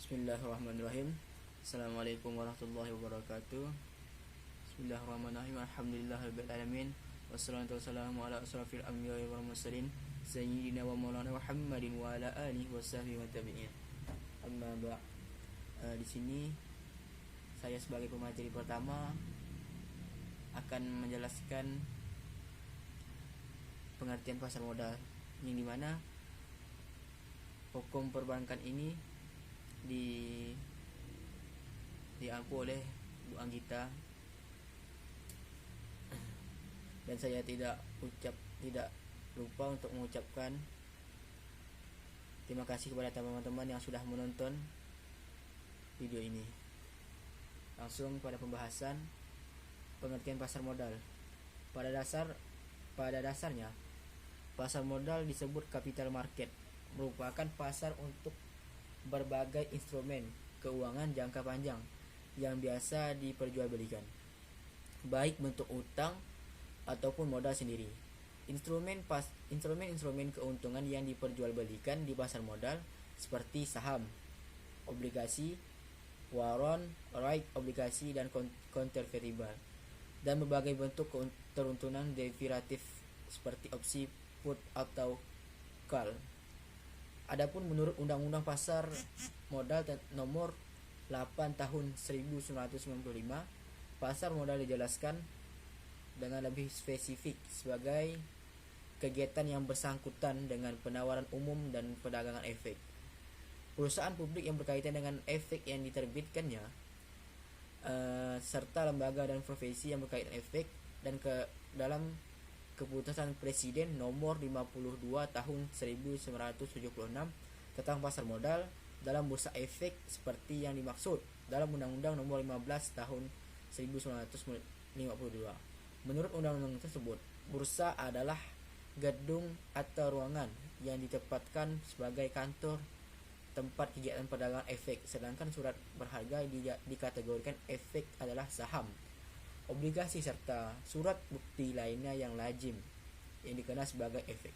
Bismillahirrahmanirrahim. Assalamualaikum warahmatullahi wabarakatuh. Bismillahirrahmanirrahim. Alhamdulillahirabbil alamin. Wassalatu wassalamu ala asrafil anbiya'i wal mursalin sayyidina wa maulana Muhammadin wa ala alihi wasahbihi wa tabi'in. Amma ba'. Di sini saya sebagai pemateri pertama akan menjelaskan pengertian pasar modal, yang dimana hukum perbankan ini diampu oleh Bu Anggita, dan saya tidak lupa untuk mengucapkan terima kasih kepada teman-teman yang sudah menonton video ini. Langsung pada pembahasan pengertian pasar modal. Pada dasarnya pasar modal disebut capital market, merupakan pasar untuk berbagai instrumen keuangan jangka panjang yang biasa diperjualbelikan, baik bentuk utang ataupun modal sendiri. Instrumen keuntungan yang diperjualbelikan di pasar modal seperti saham, obligasi, waron, right obligasi, dan convertible, dan berbagai bentuk keuntungan derivatif seperti opsi, put, atau call. Adapun menurut Undang-Undang Pasar Modal nomor 8 tahun 1995, pasar modal dijelaskan dengan lebih spesifik sebagai kegiatan yang bersangkutan dengan penawaran umum dan perdagangan efek. Perusahaan publik yang berkaitan dengan efek yang diterbitkannya, serta lembaga dan profesi yang berkaitan efek, dan dalam Keputusan Presiden nomor 52 tahun 1976 tentang pasar modal dalam bursa efek seperti yang dimaksud dalam Undang-Undang nomor 15 tahun 1952. Menurut undang-undang tersebut, bursa adalah gedung atau ruangan yang ditempatkan sebagai kantor tempat kegiatan perdagangan efek, sedangkan surat berharga dikategorikan efek adalah saham, obligasi, serta surat bukti lainnya yang lazim yang dikenal sebagai efek.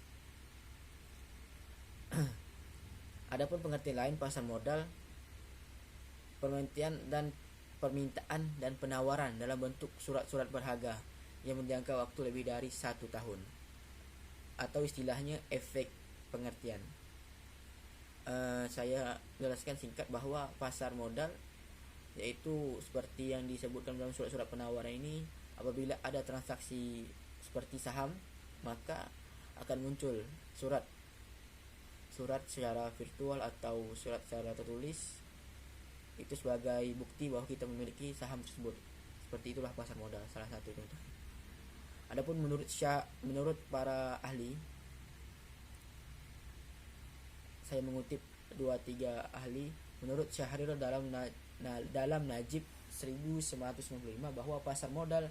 Adapun pengertian lain pasar modal, permintaan dan penawaran dalam bentuk surat-surat berharga yang menjangka waktu lebih dari 1 tahun, atau istilahnya efek pengertian. Saya jelaskan singkat bahwa pasar modal yaitu seperti yang disebutkan dalam surat-surat penawaran ini, apabila ada transaksi seperti saham, maka akan muncul surat secara virtual atau surat secara tertulis itu sebagai bukti bahwa kita memiliki saham tersebut. Seperti itulah pasar modal, salah satu contoh. Adapun menurut para ahli, saya mengutip 2-3 ahli, menurut Syahrir dalam Najib 1995 bahwa pasar modal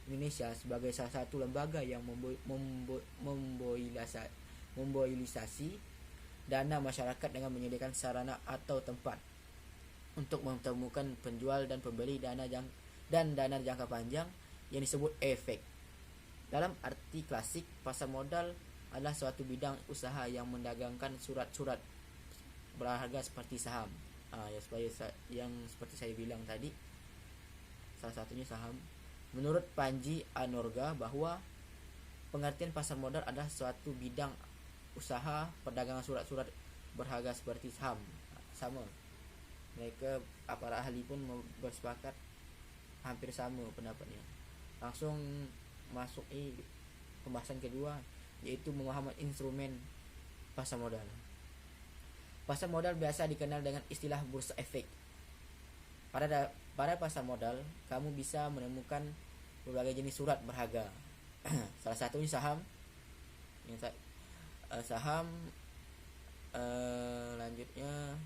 Indonesia sebagai salah satu lembaga yang memboilisasi dana masyarakat dengan menyediakan sarana atau tempat untuk mempertemukan penjual dan pembeli dana jangka panjang yang disebut efek. Dalam arti klasik, pasar modal adalah suatu bidang usaha yang mendagangkan surat-surat berharga seperti saham. Yang seperti saya bilang tadi, salah satunya saham. Menurut Panji Anorga bahwa pengertian pasar modal adalah suatu bidang usaha perdagangan surat-surat berharga seperti saham. Sama, mereka para ahli pun bersepakat hampir sama pendapatnya. Langsung masuk pembahasan kedua, yaitu memahami instrumen pasar modal. Pasar modal biasa dikenal dengan istilah bursa efek. Pada pasar modal, kamu bisa menemukan berbagai jenis surat berharga. Salah satunya saham. Lanjutnya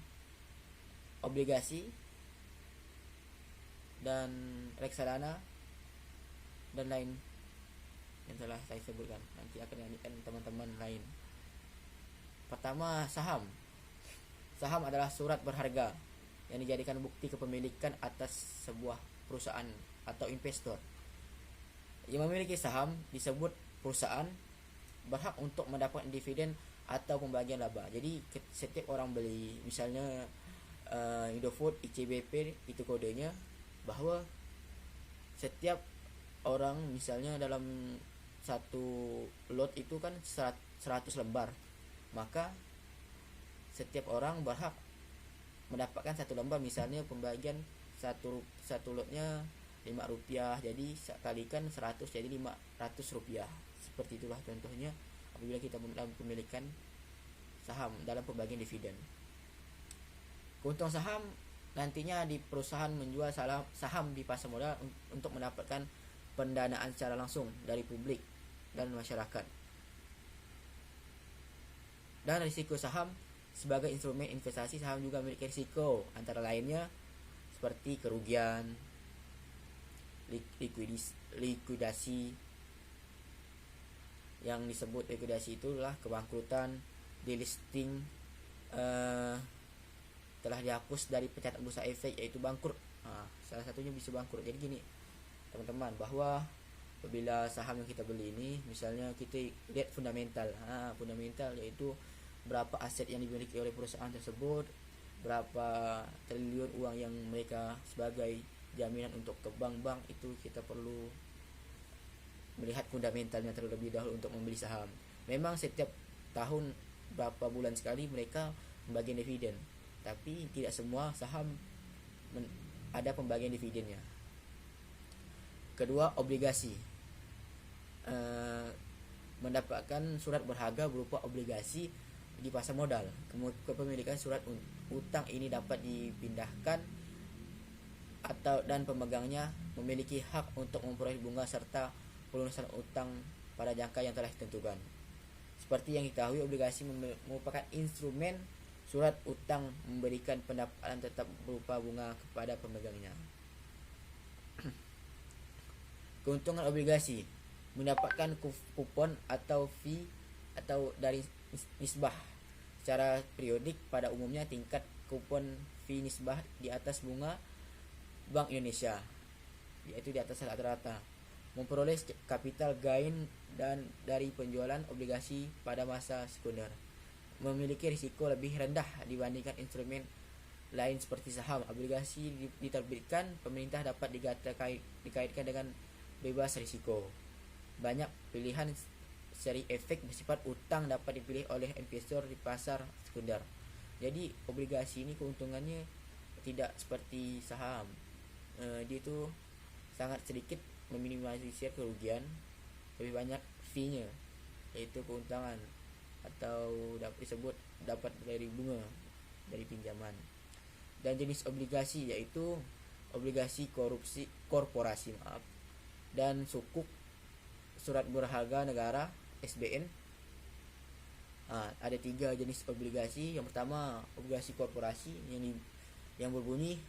obligasi dan reksadana dan lain yang telah saya sebutkan. Nanti akan dilanjutkan teman-teman lain. Pertama, saham. Saham adalah surat berharga yang dijadikan bukti kepemilikan atas sebuah perusahaan atau investor. Yang memiliki saham disebut perusahaan berhak untuk mendapat dividen atau pembagian laba. Jadi setiap orang beli, misalnya Indofood, ICBP itu kodenya, bahwa setiap orang misalnya dalam satu lot itu kan 100 lembar, maka setiap orang berhak mendapatkan satu lembar. Misalnya pembagian satu lotnya Rp5, jadi kalikan 100 jadi Rp500. Seperti itulah contohnya apabila kita memiliki saham dalam pembagian dividen. Keuntungan saham nantinya di perusahaan menjual saham di pasar modal untuk mendapatkan pendanaan secara langsung dari publik dan masyarakat. Dan risiko saham sebagai instrumen investasi, saham juga memiliki risiko, antara lainnya seperti kerugian, likuidasi. Yang disebut likuidasi itulah kebangkrutan, delisting, telah dihapus dari pencatatan bursa efek, yaitu bangkrut. Salah satunya bisa bangkrut. Jadi gini teman-teman, bahwa apabila saham yang kita beli ini, misalnya kita lihat fundamental, yaitu berapa aset yang dimiliki oleh perusahaan tersebut, berapa triliun uang yang mereka sebagai jaminan untuk ke bank-bank, itu kita perlu melihat fundamentalnya terlebih dahulu untuk membeli saham. Memang setiap tahun berapa bulan sekali mereka membagikan dividen, tapi tidak semua saham ada pembagian dividennya. Kedua, obligasi. Mendapatkan surat berharga berupa obligasi di pasar modal. Kepemilikan surat utang ini dapat dipindahkan dan pemegangnya memiliki hak untuk memperoleh bunga serta pelunasan utang pada jangka yang telah ditentukan. Seperti yang diketahui, obligasi merupakan instrumen surat utang memberikan pendapatan tetap berupa bunga kepada pemegangnya. Keuntungan obligasi: mendapatkan kupon atau fee atau dari nisbah secara periodik. Pada umumnya tingkat kupon fee nisbah di atas bunga Bank Indonesia, yaitu di atas rata-rata. Memperoleh capital gain dan dari penjualan obligasi pada masa sekunder. Memiliki risiko lebih rendah dibandingkan instrumen lain seperti saham. Obligasi diterbitkan pemerintah dapat dikaitkan dengan bebas risiko. Banyak pilihan seri efek bersifat utang dapat dipilih oleh investor di pasar sekunder. Jadi obligasi ini keuntungannya tidak seperti saham. Dia itu sangat sedikit meminimalisir kerugian, lebih banyak fee-nya, yaitu keuntungan atau dapat dari bunga dari pinjaman. Dan jenis obligasi yaitu obligasi korporasi dan sukuk, surat berharga negara SBN. Ada 3 jenis obligasi. Yang pertama, obligasi korporasi yang berbunyi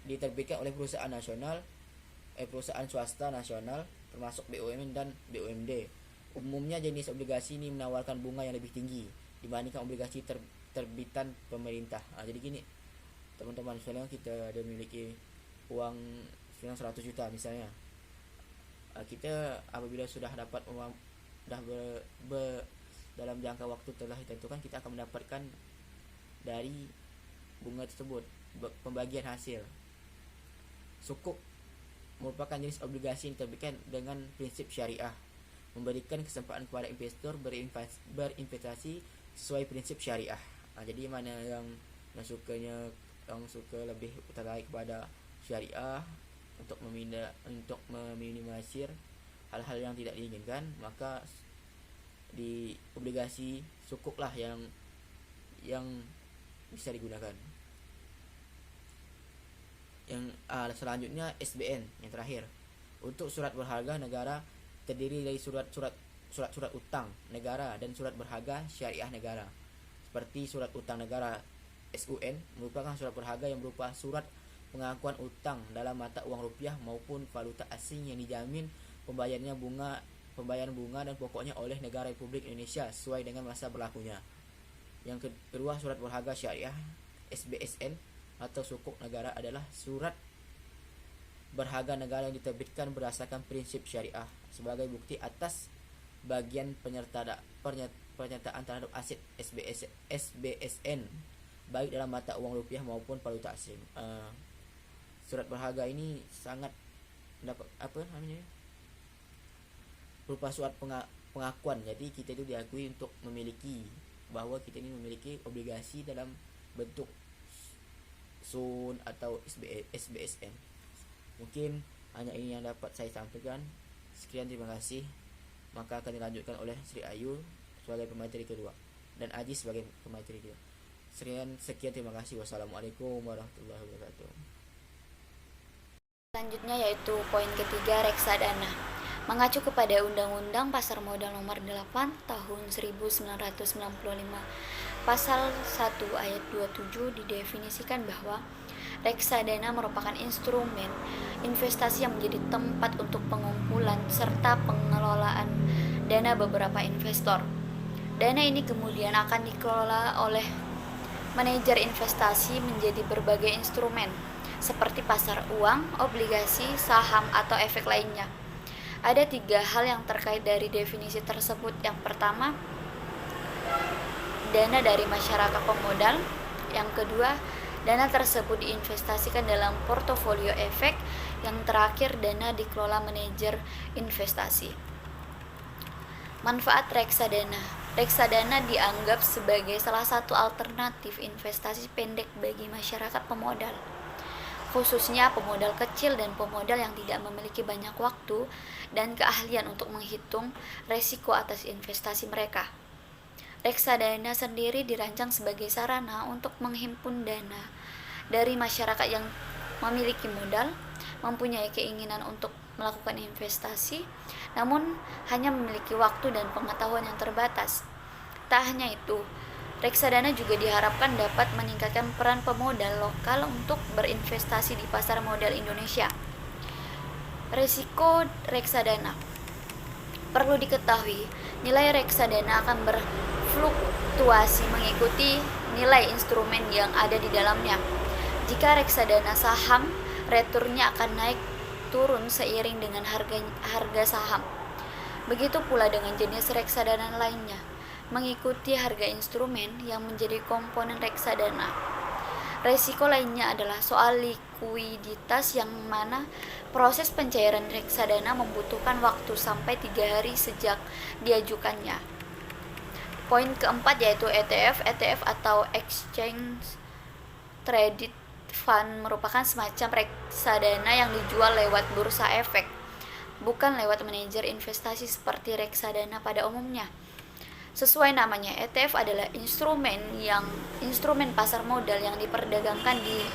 diterbitkan oleh perusahaan nasional, perusahaan swasta nasional termasuk BUMN dan BUMD. Umumnya jenis obligasi ini menawarkan bunga yang lebih tinggi dibandingkan obligasi terbitan pemerintah. Jadi gini teman-teman, misalnya kita ada memiliki uang 100 juta misalnya, kita apabila sudah dapat uang dalam jangka waktu telah ditentukan, kita akan mendapatkan dari bunga tersebut pembagian hasil. Sukuk merupakan jenis obligasi yang diterbitkan dengan prinsip syariah, memberikan kesempatan kepada investor berinvestasi sesuai prinsip syariah. Jadi mana yang suka lebih tertarik kepada syariah untuk meminimalisir hal-hal yang tidak diinginkan, maka di obligasi sukuk lah yang bisa digunakan. Yang selanjutnya SBN yang terakhir. Untuk surat berharga negara terdiri dari surat utang negara dan surat berharga syariah negara. Seperti surat utang negara SUN merupakan surat berharga yang berupa surat pengakuan utang dalam mata uang rupiah maupun valuta asing yang dijamin pembayaran bunga dan pokoknya oleh negara Republik Indonesia sesuai dengan masa berlakunya. Yang kedua, surat berharga syariah SBSN atau sukuk negara adalah surat berharga negara yang diterbitkan berdasarkan prinsip syariah sebagai bukti atas bagian pernyataan terhadap aset SBSN baik dalam mata uang rupiah maupun valuta asing. Surat berharga ini sangat dapat berupa surat pengakuan. Jadi kita itu diakui untuk memiliki, bahwa kita ini memiliki obligasi dalam bentuk SUN atau SBSN. Mungkin hanya ini yang dapat saya sampaikan. Sekian, terima kasih. Maka akan dilanjutkan oleh Sri Ayu sebagai pemateri kedua dan Aji sebagai pemateri kedua. Sekian, terima kasih. Wassalamualaikum warahmatullahi wabarakatuh. Selanjutnya yaitu poin ketiga, reksadana. Mengacu kepada Undang-Undang Pasar Modal Nomor 8 Tahun 1995, Pasal 1 Ayat 27 didefinisikan bahwa reksadana merupakan instrumen investasi yang menjadi tempat untuk pengumpulan serta pengelolaan dana beberapa investor. Dana ini kemudian akan dikelola oleh manajer investasi menjadi berbagai instrumen seperti pasar uang, obligasi, saham, atau efek lainnya. Ada 3 hal yang terkait dari definisi tersebut. Yang pertama, dana dari masyarakat pemodal. Yang kedua, dana tersebut diinvestasikan dalam portofolio efek. Yang terakhir, dana dikelola manajer investasi. Manfaat reksadana. Reksadana dianggap sebagai salah satu alternatif investasi pendek bagi masyarakat pemodal, khususnya pemodal kecil dan pemodal yang tidak memiliki banyak waktu dan keahlian untuk menghitung resiko atas investasi mereka. Reksadana sendiri dirancang sebagai sarana untuk menghimpun dana dari masyarakat yang memiliki modal, mempunyai keinginan untuk melakukan investasi, namun hanya memiliki waktu dan pengetahuan yang terbatas. Tak hanya itu, reksadana juga diharapkan dapat meningkatkan peran pemodal lokal untuk berinvestasi di pasar modal Indonesia. Risiko reksadana. Perlu diketahui, nilai reksadana akan berfluktuasi mengikuti nilai instrumen yang ada di dalamnya. Jika reksadana saham, returnnya akan naik turun seiring dengan harga saham. Begitu pula dengan jenis reksadana lainnya, mengikuti harga instrumen yang menjadi komponen reksadana. Resiko lainnya adalah soal likuiditas, yang mana proses pencairan reksadana membutuhkan waktu sampai 3 hari sejak diajukannya. Poin keempat yaitu ETF. ETF atau Exchange Traded Fund merupakan semacam reksadana yang dijual lewat bursa efek, bukan lewat manajer investasi seperti reksadana pada umumnya. Sesuai namanya, ETF adalah instrumen pasar modal yang diperdagangkan di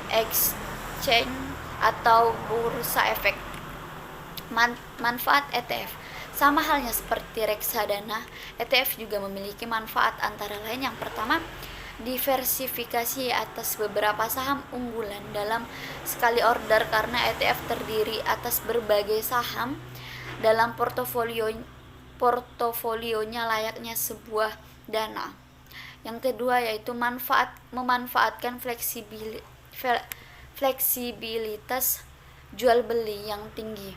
exchange atau bursa efek. Manfaat ETF. Sama halnya seperti reksadana, ETF juga memiliki manfaat, antara lain yang pertama, diversifikasi atas beberapa saham unggulan dalam sekali order, karena ETF terdiri atas berbagai saham dalam portofolionya layaknya sebuah dana. Yang kedua yaitu memanfaatkan fleksibilitas jual beli yang tinggi,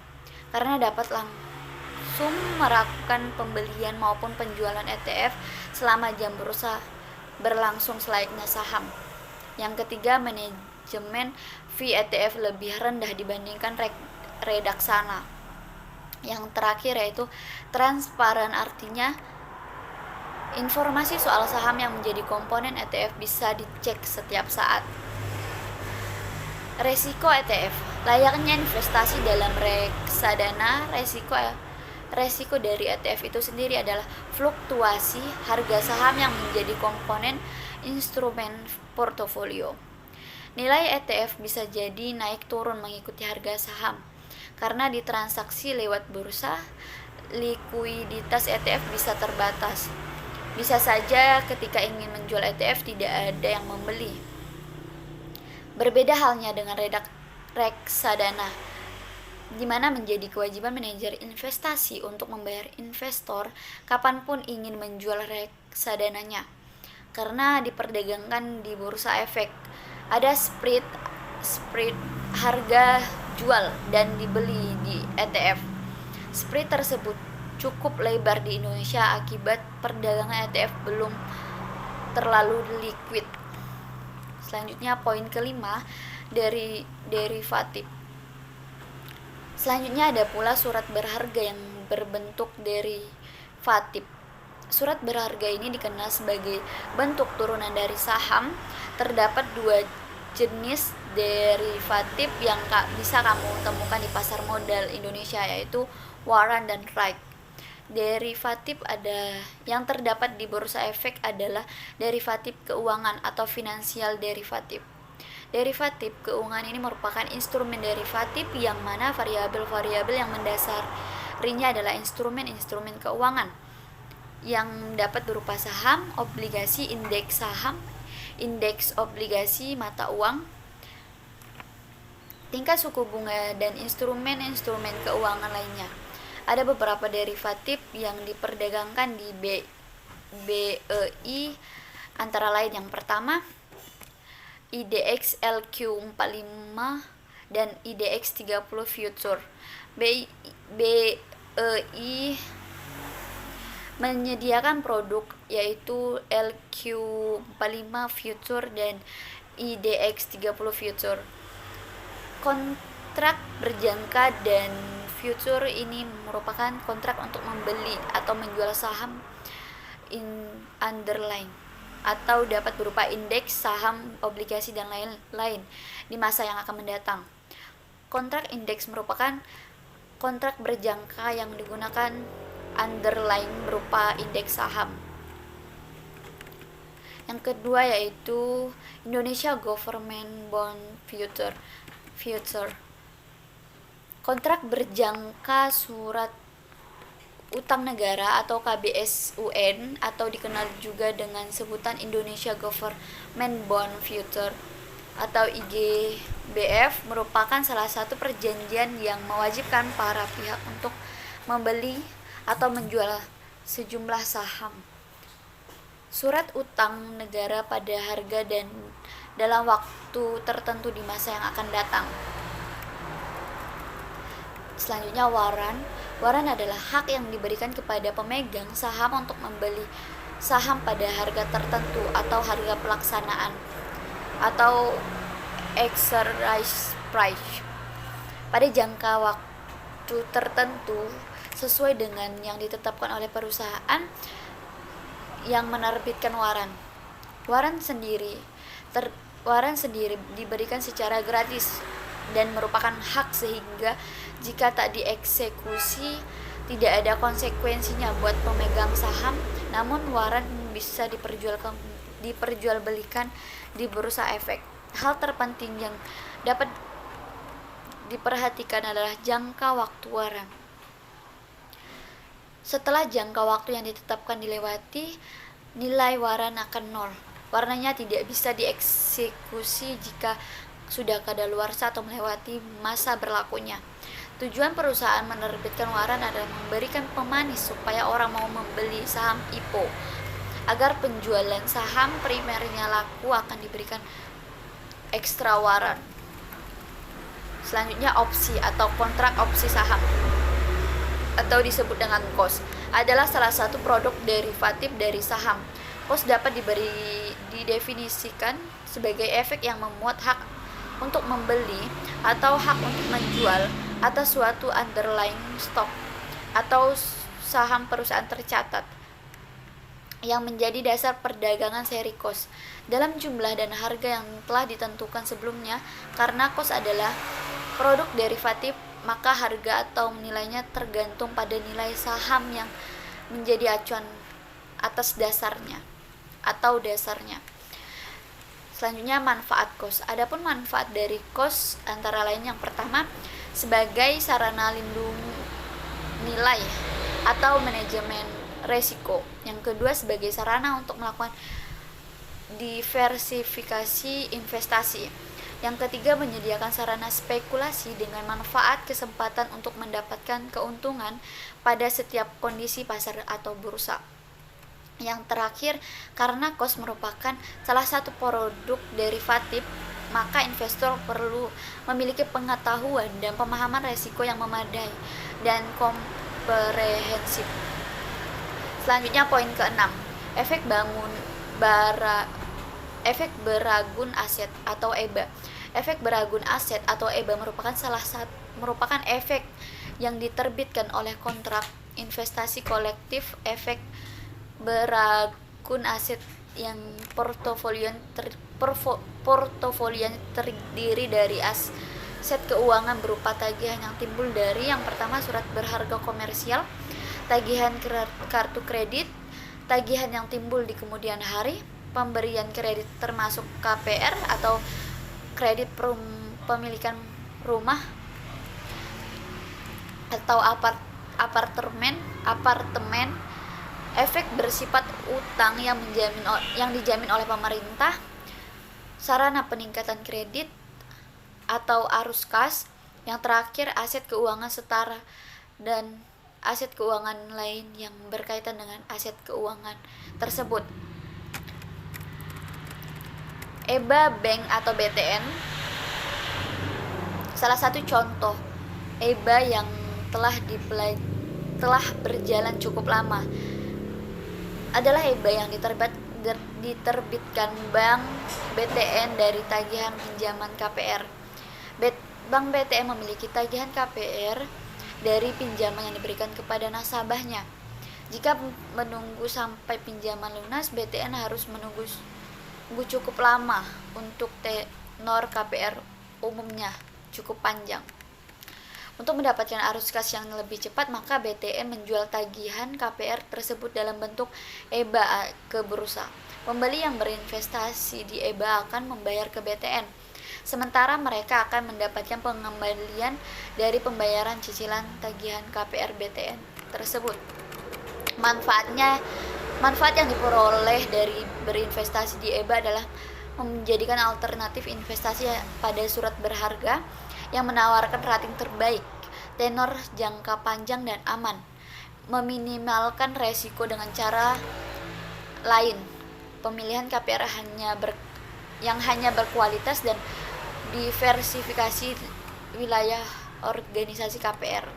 karena dapat langsung melakukan pembelian maupun penjualan ETF selama jam bursa berlangsung selayaknya saham. Yang ketiga, manajemen fee ETF lebih rendah dibandingkan redaksana. Yang terakhir yaitu transparan, artinya informasi soal saham yang menjadi komponen ETF bisa dicek setiap saat. Resiko ETF. Layaknya investasi dalam reksadana, resiko dari ETF itu sendiri adalah fluktuasi harga saham yang menjadi komponen instrumen portofolio. Nilai ETF bisa jadi naik turun mengikuti harga saham. Karena ditransaksi lewat bursa, likuiditas ETF bisa terbatas. Bisa saja ketika ingin menjual ETF tidak ada yang membeli. Berbeda halnya dengan reksadana, di mana menjadi kewajiban manajer investasi untuk membayar investor kapanpun ingin menjual reksadananya, karena diperdagangkan di bursa efek. Ada spread harga jual dan dibeli di ETF. Spread tersebut cukup lebar di Indonesia akibat perdagangan ETF belum terlalu liquid. Selanjutnya poin kelima dari derivatif. Selanjutnya ada pula surat berharga yang berbentuk derivatif. Surat berharga ini dikenal sebagai bentuk turunan dari saham. Terdapat dua jenis derivatif yang bisa kamu temukan di pasar modal Indonesia, yaitu warrant dan right. Derivatif ada yang terdapat di bursa efek adalah derivatif keuangan atau financial derivatif. Derivatif keuangan ini merupakan instrumen derivatif yang mana variabel-variabel yang mendasarinya adalah instrumen-instrumen keuangan yang dapat berupa saham, obligasi, indeks saham, indeks obligasi, mata uang, tingkat suku bunga, dan instrumen-instrumen keuangan lainnya. Ada beberapa derivatif yang diperdagangkan di BEI, antara lain yang pertama IDX LQ45 dan IDX 30 Future. BEI menyediakan produk yaitu LQ45 Future dan IDX 30 Future. Kontrak berjangka dan future ini merupakan kontrak untuk membeli atau menjual saham underlying atau dapat berupa indeks saham, obligasi, dan lain-lain di masa yang akan mendatang. Kontrak indeks merupakan kontrak berjangka yang digunakan underlying berupa indeks saham. Yang kedua yaitu Indonesia Government Bond Future. Kontrak berjangka surat utang negara atau KBSUN atau dikenal juga dengan sebutan Indonesia Government Bond Future atau IGBF merupakan salah satu perjanjian yang mewajibkan para pihak untuk membeli atau menjual sejumlah saham surat utang negara pada harga dan dalam waktu tertentu di masa yang akan datang. Selanjutnya warrant. Warrant adalah hak yang diberikan kepada pemegang saham untuk membeli saham pada harga tertentu atau harga pelaksanaan atau exercise price pada jangka waktu tertentu sesuai dengan yang ditetapkan oleh perusahaan yang menerbitkan warrant. Warrant sendiri diberikan secara gratis dan merupakan hak sehingga jika tak dieksekusi tidak ada konsekuensinya buat pemegang saham, namun warrant bisa diperjualbelikan di bursa efek. Hal terpenting yang dapat diperhatikan adalah jangka waktu warrant. Setelah jangka waktu yang ditetapkan dilewati, nilai warrant akan nol. Warnanya tidak bisa dieksekusi jika sudah kadaluarsa atau melewati masa berlakunya. Tujuan perusahaan menerbitkan warrant adalah memberikan pemanis supaya orang mau membeli saham IPO. Agar penjualan saham primernya laku akan diberikan ekstra warrant. Selanjutnya opsi atau kontrak opsi saham atau disebut dengan KOS adalah salah satu produk derivatif dari saham. KOS dapat didefinisikan sebagai efek yang memuat hak untuk membeli atau hak untuk menjual atas suatu underlying stock atau saham perusahaan tercatat yang menjadi dasar perdagangan seri KOS dalam jumlah dan harga yang telah ditentukan sebelumnya. Karena KOS adalah produk derivatif, maka harga atau nilainya tergantung pada nilai saham yang menjadi acuan atas dasarnya. Selanjutnya manfaat KOS. Adapun manfaat dari KOS antara lain yang pertama sebagai sarana lindung nilai atau manajemen resiko. Yang kedua sebagai sarana untuk melakukan diversifikasi investasi. Yang ketiga menyediakan sarana spekulasi dengan manfaat kesempatan untuk mendapatkan keuntungan pada setiap kondisi pasar atau bursa. Yang terakhir, karena KOS merupakan salah satu produk derivatif, maka investor perlu memiliki pengetahuan dan pemahaman resiko yang memadai dan komprehensif. Selanjutnya poin ke-6, efek efek beragun aset atau EBA. Efek beragun aset atau EBA merupakan efek yang diterbitkan oleh kontrak investasi kolektif. Efek beragun aset yang portofolio terdiri dari aset keuangan berupa tagihan yang timbul dari yang pertama surat berharga komersial, tagihan kartu kredit, tagihan yang timbul di kemudian hari, pemberian kredit termasuk KPR atau kredit pemilikan rumah atau apartemen, efek bersifat utang yang dijamin oleh pemerintah, sarana peningkatan kredit atau arus kas, yang terakhir aset keuangan setara dan aset keuangan lain yang berkaitan dengan aset keuangan tersebut. EBA Bank atau BTN salah satu contoh EBA yang telah berjalan cukup lama adalah EBA yang diterbitkan Bank BTN dari tagihan pinjaman KPR. Bank BTN memiliki tagihan KPR dari pinjaman yang diberikan kepada nasabahnya. Jika menunggu sampai pinjaman lunas, BTN harus menunggu cukup lama. Untuk tenor KPR umumnya cukup panjang. Untuk mendapatkan arus kas yang lebih cepat, maka BTN menjual tagihan KPR tersebut dalam bentuk EBA ke bursa. Pembeli yang berinvestasi di EBA akan membayar ke BTN, sementara mereka akan mendapatkan pengembalian dari pembayaran cicilan tagihan KPR BTN tersebut. Manfaat yang diperoleh dari berinvestasi di EBA adalah menjadikan alternatif investasi pada surat berharga yang menawarkan rating terbaik, tenor jangka panjang dan aman, meminimalkan resiko dengan cara lain, pemilihan KPR yang hanya berkualitas dan diversifikasi wilayah organisasi KPR.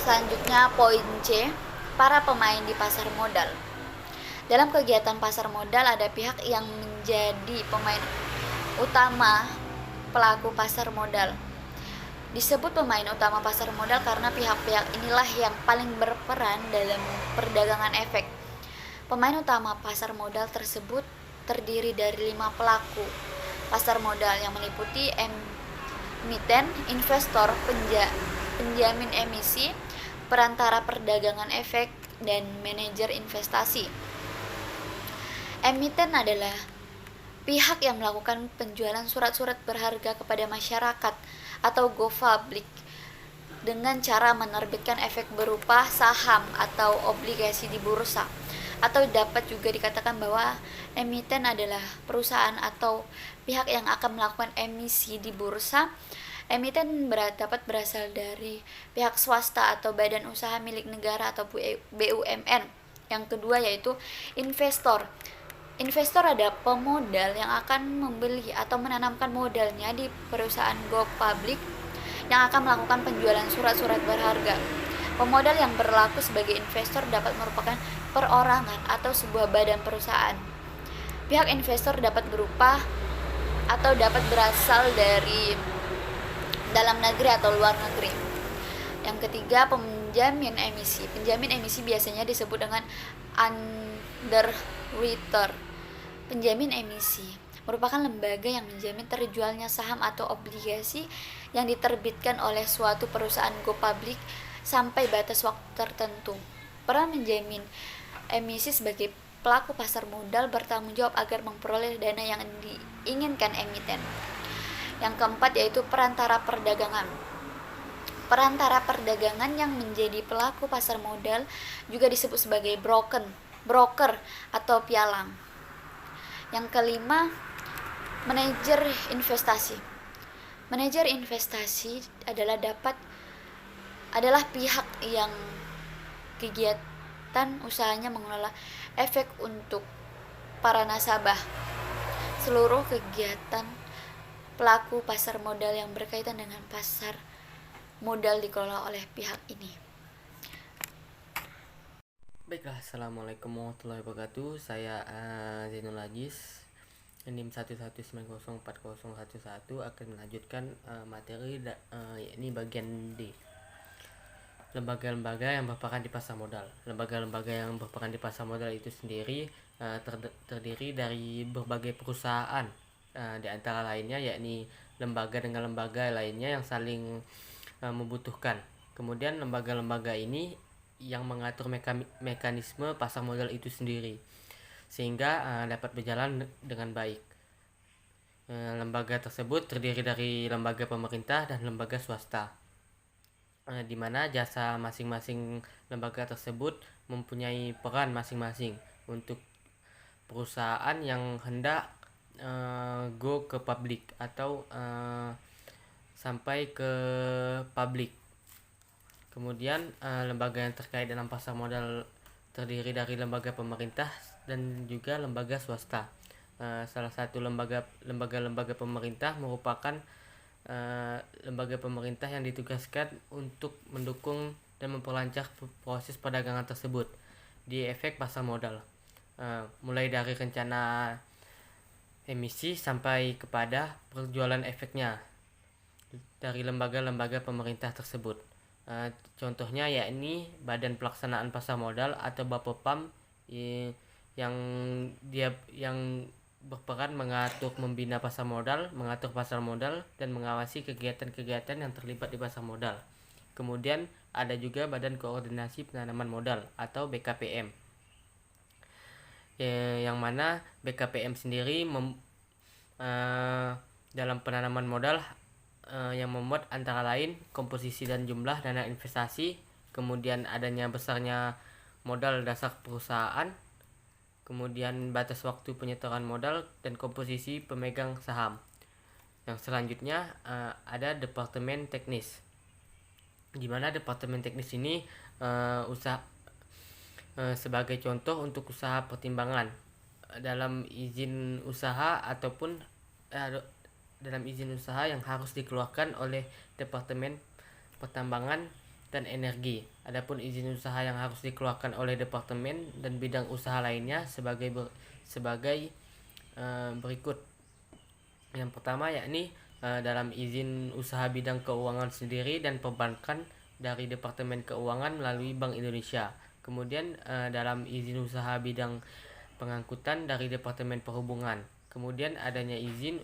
Selanjutnya poin C, para pemain di pasar modal. Dalam kegiatan pasar modal ada pihak yang menjadi pemain utama pelaku pasar modal. Disebut pemain utama pasar modal karena pihak-pihak inilah yang paling berperan dalam perdagangan efek. Pemain utama pasar modal tersebut terdiri dari 5 pelaku pasar modal yang meliputi emiten, investor, penjamin emisi, perantara perdagangan efek, dan manajer investasi. Emiten adalah pihak yang melakukan penjualan surat-surat berharga kepada masyarakat atau go public dengan cara menerbitkan efek berupa saham atau obligasi di bursa. Atau dapat juga dikatakan bahwa emiten adalah perusahaan atau pihak yang akan melakukan emisi di bursa. Emiten dapat berasal dari pihak swasta atau badan usaha milik negara atau BUMN. Yang kedua yaitu investor. Investor adalah pemodal yang akan membeli atau menanamkan modalnya di perusahaan go public yang akan melakukan penjualan surat-surat berharga. Pemodal yang berlaku sebagai investor dapat merupakan perorangan atau sebuah badan perusahaan. Pihak investor dapat berupa atau dapat berasal dari dalam negeri atau luar negeri. Yang ketiga, penjamin emisi. Penjamin emisi biasanya disebut dengan underwriter. Penjamin emisi merupakan lembaga yang menjamin terjualnya saham atau obligasi yang diterbitkan oleh suatu perusahaan go public sampai batas waktu tertentu. Peran menjamin emisi sebagai pelaku pasar modal bertanggung jawab agar memperoleh dana yang diinginkan emiten. Yang keempat yaitu perantara perdagangan. Perantara perdagangan yang menjadi pelaku pasar modal juga disebut sebagai broker atau pialang. Yang kelima, manajer investasi. Manajer investasi adalah pihak yang kegiatan usahanya mengelola efek untuk para nasabah. Seluruh kegiatan pelaku pasar modal yang berkaitan dengan pasar modal dikelola oleh pihak ini. Baiklah, assalamualaikum warahmatullahi wabarakatuh. Saya Zainul Ajis, NIM 119040111 akan melanjutkan materi yakni bagian D. Lembaga-lembaga yang berperan di pasar modal. Lembaga-lembaga yang berperan di pasar modal itu sendiri terdiri dari berbagai perusahaan, di antara lainnya yakni lembaga dengan lembaga lainnya yang saling membutuhkan. Kemudian lembaga-lembaga ini yang mengatur mekanisme pasar modal itu sendiri sehingga dapat berjalan dengan baik. Lembaga tersebut terdiri dari lembaga pemerintah dan lembaga swasta, di mana jasa masing-masing lembaga tersebut mempunyai peran masing-masing untuk perusahaan yang hendak go ke publik atau sampai ke publik. Kemudian lembaga yang terkait dalam pasar modal terdiri dari lembaga pemerintah dan juga lembaga swasta. Salah satu lembaga pemerintah merupakan lembaga pemerintah yang ditugaskan untuk mendukung dan memperlancar proses perdagangan tersebut di efek pasar modal, mulai dari rencana emisi sampai kepada perjualan efeknya dari lembaga-lembaga pemerintah tersebut. Contohnya yakni Badan Pelaksanaan Pasar Modal atau Bapepam yang berperan membina pasar modal, mengatur pasar modal, dan mengawasi kegiatan-kegiatan yang terlibat di pasar modal. Kemudian ada juga Badan Koordinasi Penanaman Modal atau BKPM, yang mana BKPM sendiri dalam penanaman modal yang memuat antara lain komposisi dan jumlah dana investasi, kemudian adanya besarnya modal dasar perusahaan, kemudian batas waktu penyetoran modal, dan komposisi pemegang saham. Yang selanjutnya ada departemen teknis, di mana departemen teknis ini sebagai contoh untuk usaha pertimbangan dalam izin usaha ataupun dalam izin usaha yang harus dikeluarkan oleh Departemen Pertambangan dan Energi. Adapun izin usaha yang harus dikeluarkan oleh departemen dan bidang usaha lainnya sebagai berikut. Yang pertama yakni dalam izin usaha bidang keuangan sendiri dan perbankan dari Departemen Keuangan melalui Bank Indonesia. Kemudian dalam izin usaha bidang pengangkutan dari Departemen Perhubungan. Kemudian adanya izin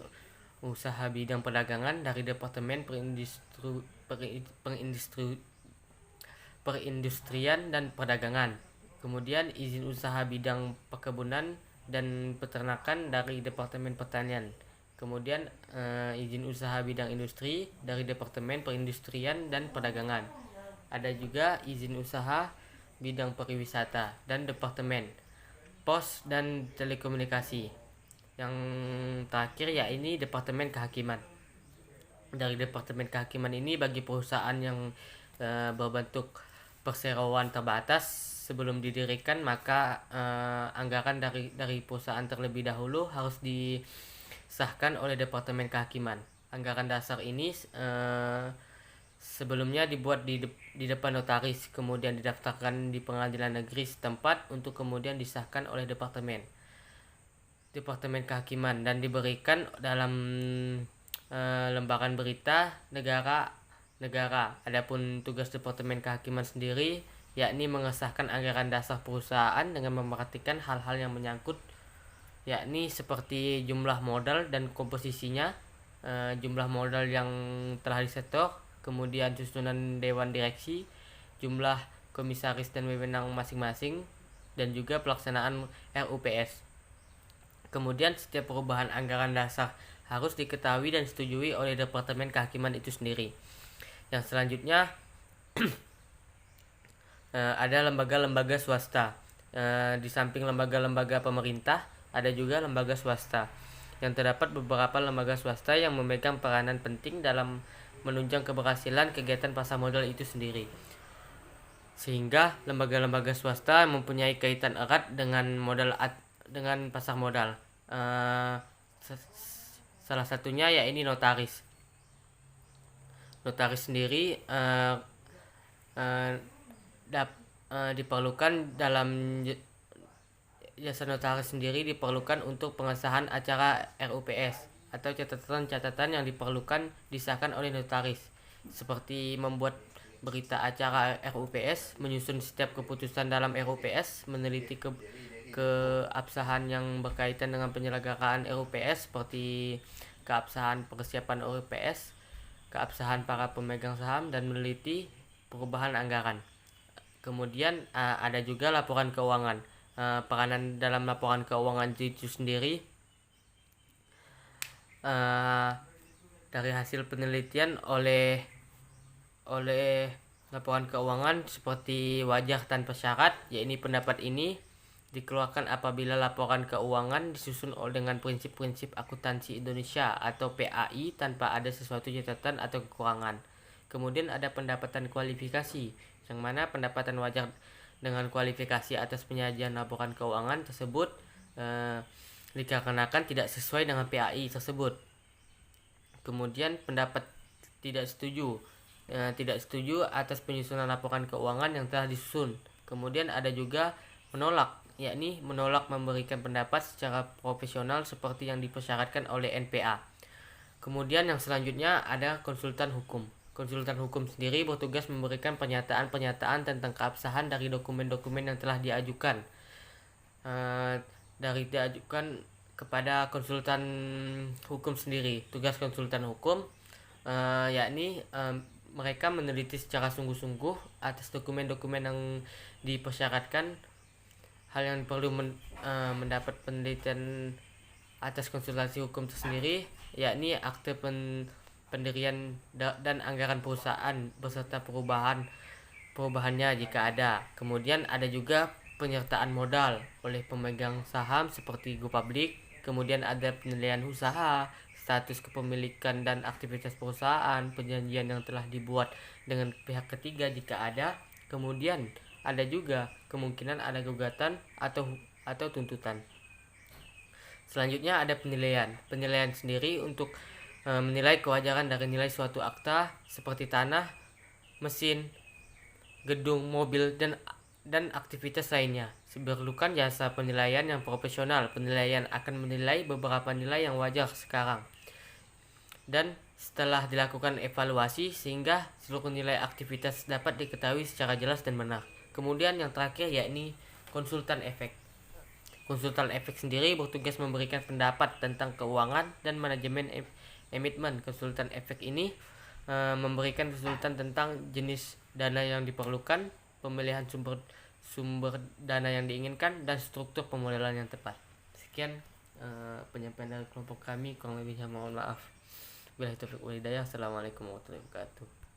usaha bidang perdagangan dari Departemen Perindustrian dan Perdagangan. Kemudian izin usaha bidang perkebunan dan peternakan dari Departemen Pertanian. Kemudian izin usaha bidang industri dari Departemen Perindustrian dan Perdagangan. Ada juga izin usaha bidang pariwisata dan Departemen Pos dan Telekomunikasi. Yang terakhir yakni Departemen Kehakiman. Dari Departemen Kehakiman ini bagi perusahaan yang berbentuk perseroan terbatas sebelum didirikan, maka anggaran dari perusahaan terlebih dahulu harus disahkan oleh Departemen Kehakiman. Anggaran dasar ini sebelumnya dibuat di depan notaris, kemudian didaftarkan di pengadilan negeri setempat untuk kemudian disahkan oleh Departemen Kehakiman dan diberikan dalam lembaran berita negara. Adapun tugas Departemen Kehakiman sendiri yakni mengesahkan anggaran dasar perusahaan dengan memperhatikan hal-hal yang menyangkut yakni seperti jumlah modal dan komposisinya, jumlah modal yang telah disetor, kemudian susunan dewan direksi, jumlah komisaris dan wewenang masing-masing, dan juga pelaksanaan RUPS. Kemudian setiap perubahan anggaran dasar harus diketahui dan disetujui oleh Departemen Kehakiman itu sendiri. Yang selanjutnya ada lembaga-lembaga swasta. Di samping lembaga-lembaga pemerintah, ada juga lembaga swasta. Yang terdapat beberapa lembaga swasta yang memegang peranan penting dalam menunjang keberhasilan kegiatan pasar modal itu sendiri. Sehingga lembaga-lembaga swasta mempunyai kaitan erat dengan pasar modal. Salah satunya yakni notaris. Notaris sendiri diperlukan dalam jasa notaris sendiri diperlukan untuk pengesahan acara RUPS atau catatan-catatan yang diperlukan disahkan oleh notaris, seperti membuat berita acara RUPS, menyusun setiap keputusan dalam RUPS, meneliti keabsahan yang berkaitan dengan penyelenggaraan RUPS seperti keabsahan persiapan RUPS, keabsahan para pemegang saham, dan meneliti perubahan anggaran. Kemudian ada juga laporan keuangan. Peranan dalam laporan keuangan itu sendiri dari hasil penelitian oleh laporan keuangan seperti wajar tanpa syarat, yaitu pendapat ini dikeluarkan apabila laporan keuangan disusun dengan prinsip-prinsip akuntansi Indonesia atau PAI tanpa ada sesuatu catatan atau kekurangan. Kemudian ada pendapatan kualifikasi, yang mana pendapatan wajar dengan kualifikasi atas penyajian laporan keuangan tersebut dikarenakan tidak sesuai dengan PAI tersebut. Kemudian pendapat tidak setuju atas penyusunan laporan keuangan yang telah disusun. Kemudian ada juga menolak, yakni menolak memberikan pendapat secara profesional seperti yang dipersyaratkan oleh NPA. Kemudian yang selanjutnya ada konsultan hukum. Konsultan hukum sendiri bertugas memberikan pernyataan-pernyataan tentang keabsahan dari dokumen-dokumen yang telah diajukan kepada konsultan hukum sendiri. Tugas konsultan hukum yakni mereka meneliti secara sungguh-sungguh atas dokumen-dokumen yang dipersyaratkan. Hal yang perlu mendapat penelitian atas konsultasi hukum tersendiri yakni akte pendirian dan anggaran perusahaan beserta perubahannya jika ada. Kemudian ada juga penyertaan modal oleh pemegang saham seperti go public. Kemudian ada penilaian usaha, status kepemilikan dan aktivitas perusahaan, perjanjian yang telah dibuat dengan pihak ketiga jika ada. Kemudian ada juga kemungkinan ada gugatan atau tuntutan. Selanjutnya ada penilaian. Penilaian sendiri untuk menilai kewajaran dari nilai suatu akta seperti tanah, mesin, gedung, mobil, dan aktivitas lainnya. Diperlukan jasa penilaian yang profesional. Penilaian akan menilai beberapa nilai yang wajar sekarang. Dan setelah dilakukan evaluasi sehingga seluruh nilai aktivitas dapat diketahui secara jelas dan benar. Kemudian yang terakhir yakni konsultan efek. Konsultan efek sendiri bertugas memberikan pendapat tentang keuangan dan manajemen emiten. Konsultan efek ini memberikan konsultan tentang jenis dana yang diperlukan, pemilihan sumber dana yang diinginkan, dan struktur pemodelan yang tepat. Sekian penyampaian dari kelompok kami, kurang lebihnya mohon maaf. Wabillahi taufiq wal hidayah. Assalamualaikum warahmatullahi wabarakatuh.